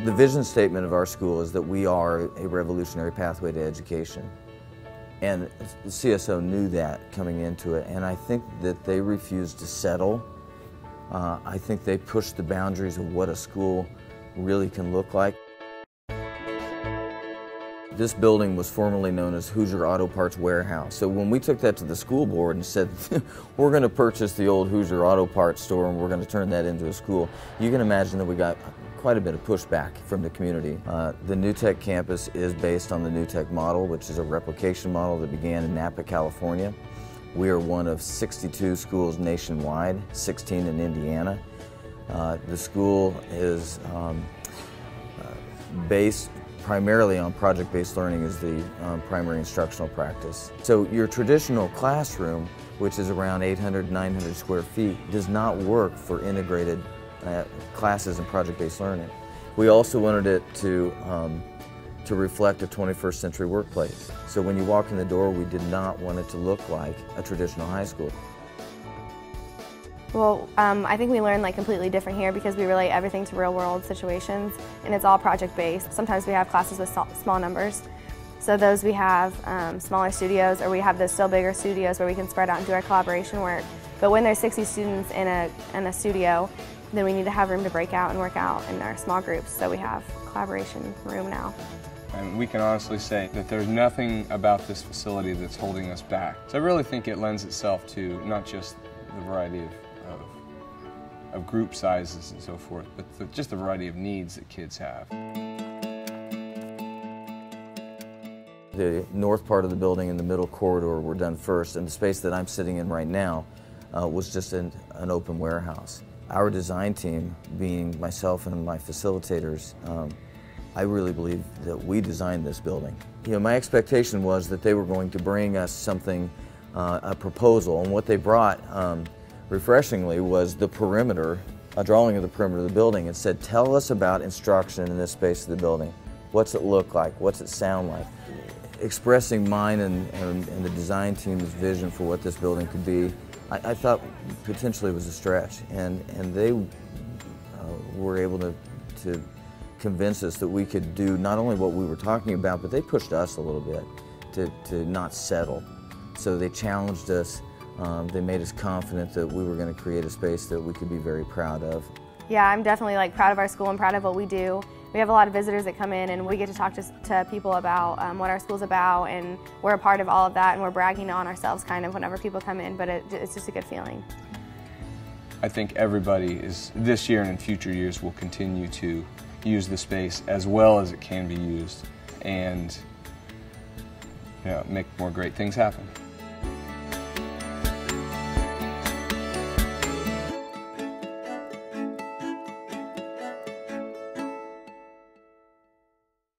The vision statement of our school is that we are a revolutionary pathway to education. And the CSO knew that coming into it, and I think that they refused to settle. I think they pushed the boundaries of what a school really can look like. This building was formerly known as Hoosier Auto Parts Warehouse. So when we took that to the school board and said, we're going to purchase the old Hoosier Auto Parts store and we're going to turn that into a school, you can imagine that we got quite a bit of pushback from the community. The New Tech campus is based on the New Tech model, which is a replication model that began in Napa, California. We are one of 62 schools nationwide, 16 in Indiana. The school is based primarily on project-based learning as the primary instructional practice. So your traditional classroom, which is around 800, 900 square feet, does not work for integrated classes and project-based learning. We also wanted it to reflect a 21st century workplace. So when you walk in the door, we did not want it to look like a traditional high school. Well, I think we learn completely different here because we relate everything to real-world situations, and it's all project-based. Sometimes we have classes with small numbers, so those we have smaller studios, or we have the still bigger studios where we can spread out and do our collaboration work. But when there's 60 students in a studio, then we need to have room to break out and work out in our small groups, so we have collaboration room now. And we can honestly say that there's nothing about this facility that's holding us back. So I really think it lends itself to not just the variety of group sizes and so forth, but just the variety of needs that kids have. The north part of the building and the middle corridor were done first, and the space that I'm sitting in right now was just an open warehouse. Our design team, being myself and my facilitators, I really believe that we designed this building. You know, my expectation was that they were going to bring us something, a proposal, and what they brought refreshingly was the perimeter, a drawing of the perimeter of the building, and said, tell us about instruction in this space of the building. What's it look like? What's it sound like? Expressing mine and the design team's vision for what this building could be, I thought potentially was a stretch, and they were able to convince us that we could do not only what we were talking about, but they pushed us a little bit to not settle. So they challenged us. They made us confident that we were going to create a space that we could be very proud of. Yeah, I'm definitely proud of our school and proud of what we do. We have a lot of visitors that come in, and we get to talk to people about what our school's about, and we're a part of all of that, and we're bragging on ourselves kind of whenever people come in, but it's just a good feeling. I think everybody this year and in future years will continue to use the space as well as it can be used and make more great things happen.